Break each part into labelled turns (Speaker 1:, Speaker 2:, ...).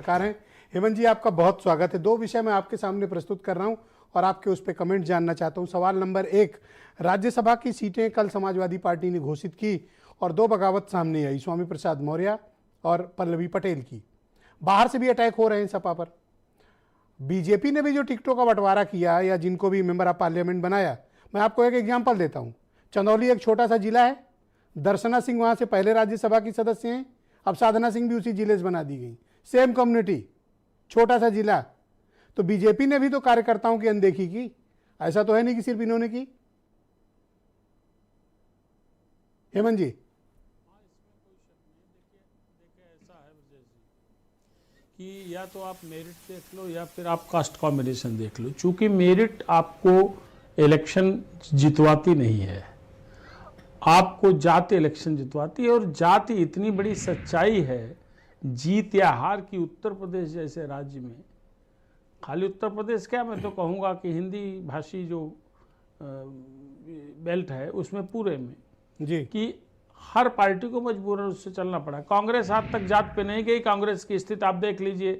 Speaker 1: सरकार हैं। हेमंत जी, आपका बहुत स्वागत है। दो विषय मैं आपके सामने प्रस्तुत कर रहा हूं और आपके उस पर कमेंट जानना चाहता हूं। सवाल नंबर 1, राज्यसभा की सीटें कल समाजवादी पार्टी ने घोषित की और दो बगावत सामने आई, स्वामी प्रसाद मौर्य और पल्लवी पटेल की। बाहर से भी अटैक हो रहे हैं सपा पर। बीजेपी ने भी जो टिकटों का बंटवारा किया या जिनको भी मेंबर ऑफ पार्लियामेंट बनाया, मैं आपको एक एग्जाम्पल देता हूं। चंदौली एक छोटा सा जिला है, दर्शना सिंह वहां से पहले राज्यसभा की सदस्य हैं, अब साधना सिंह भी उसी जिले से बना दी गई। सेम कम्युनिटी, छोटा सा जिला। तो बीजेपी ने भी तो कार्यकर्ताओं की अनदेखी की। ऐसा तो है नहीं कि सिर्फ इन्होंने की। हेमंत जी,
Speaker 2: कि या तो आप मेरिट देख लो या फिर आप कास्ट कॉम्बिनेशन देख लो। चूंकि मेरिट आपको इलेक्शन जितवाती नहीं है, आपको जाति इलेक्शन जितवाती है। और जाति इतनी बड़ी सच्चाई है, जीत या हार की उत्तर प्रदेश जैसे राज्य में, खाली उत्तर प्रदेश क्या, मैं तो कहूँगा कि हिंदी भाषी जो बेल्ट है उसमें पूरे में
Speaker 1: जी,
Speaker 2: कि हर पार्टी को मजबूरन उससे चलना पड़ा। कांग्रेस आज तक जात पे नहीं गई। कांग्रेस की स्थिति आप देख लीजिए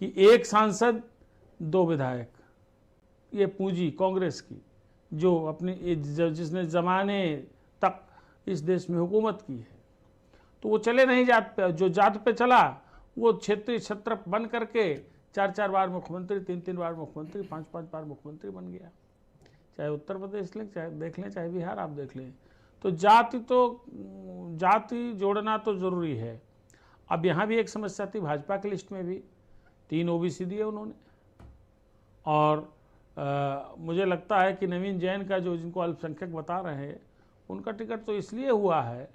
Speaker 2: कि एक सांसद, दो विधायक, ये पूंजी कांग्रेस की जो अपनी जिसने जमाने तक इस देश में हुकूमत की है, तो वो चले नहीं जात पे। जो जात पे चला वो क्षेत्रीय छत्रप बन करके 4-4 बार मुख्यमंत्री, 3-3 बार मुख्यमंत्री, 5-5 बार मुख्यमंत्री बन गया। चाहे उत्तर प्रदेश लें, चाहे देख लें, चाहे बिहार आप देख लें। तो जाति जोड़ना तो जरूरी है। अब यहाँ भी एक समस्या थी, भाजपा की लिस्ट में भी 3 ओबीसी दिए उन्होंने। और मुझे लगता है कि नवीन जैन का जो, जिनको अल्पसंख्यक बता रहे हैं, उनका टिकट तो इसलिए हुआ है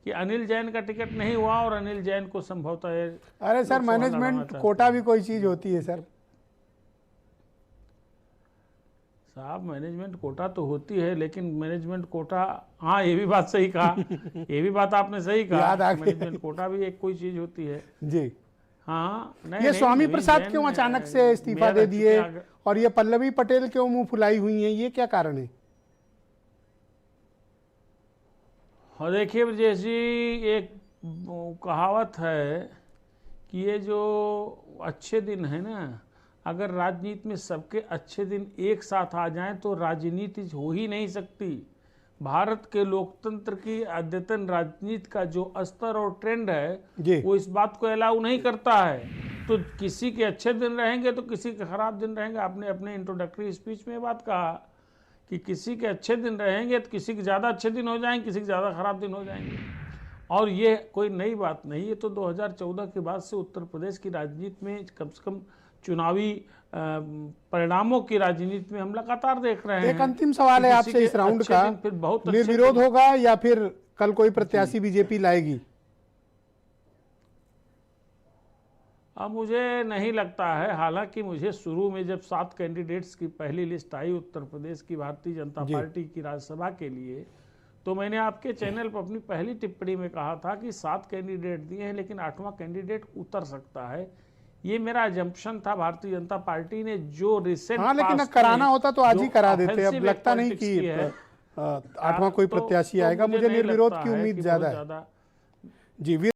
Speaker 2: कि अनिल जैन का टिकट नहीं हुआ और अनिल जैन को संभवतः।
Speaker 1: अरे सर, मैनेजमेंट कोटा भी कोई चीज होती है सर।
Speaker 2: साहब, मैनेजमेंट कोटा तो होती है, लेकिन मैनेजमेंट कोटा, हाँ ये भी बात सही कहा ये भी बात आपने सही कहा, मैनेजमेंट कोटा भी एक कोई चीज होती है
Speaker 1: जी।
Speaker 2: हाँ, नहीं,
Speaker 1: ये स्वामी प्रसाद क्यों अचानक से इस्तीफा दे दिए और ये पल्लवी पटेल क्यों मुंह फुलाई हुई हैं, ये क्या कारण है?
Speaker 2: हाँ, देखिए, जैसी एक कहावत है कि ये जो अच्छे दिन है ना, अगर राजनीति में सबके अच्छे दिन एक साथ आ जाएं तो राजनीति हो ही नहीं सकती। भारत के लोकतंत्र की अद्यतन राजनीति का जो स्तर और ट्रेंड है वो इस बात को अलाउ नहीं करता है। तो किसी के अच्छे दिन रहेंगे तो किसी के खराब दिन रहेंगे। आपने अपने इंट्रोडक्टरी स्पीच में बात कहा कि किसी के अच्छे दिन रहेंगे तो किसी के ज़्यादा अच्छे दिन हो जाएंगे, किसी के ज़्यादा खराब दिन हो जाएंगे। और ये कोई नई बात नहीं, ये तो 2014 के बाद से उत्तर प्रदेश की राजनीति में, कम से कम चुनावी परिणामों की राजनीति में हम लगातार देख रहे हैं।
Speaker 1: एक अंतिम सवाल है आपसे इस राउंड का, निर्विरोध होगा या फिर कल कोई प्रत्याशी बीजेपी लाएगी?
Speaker 2: अब मुझे नहीं लगता है। हालांकि मुझे शुरू में जब 7 कैंडिडेट्स की पहली लिस्ट आई उत्तर प्रदेश की भारतीय जनता पार्टी की राज्यसभा के लिए, तो मैंने आपके चैनल पर अपनी पहली टिप्पणी में कहा था कि 7 कैंडिडेट दिए हैं लेकिन 8वां कैंडिडेट उतर सकता है। ये मेरा अजम्पशन था। भारतीय जनता पार्टी ने जो रिसेंट,
Speaker 1: हाँ, लेकिन कराना होता तो आज ही करा देते। अब लगता नहीं कि 8वां कोई प्रत्याशी आएगा। मुझे निर्विरोध की उम्मीद ज्यादा है जी।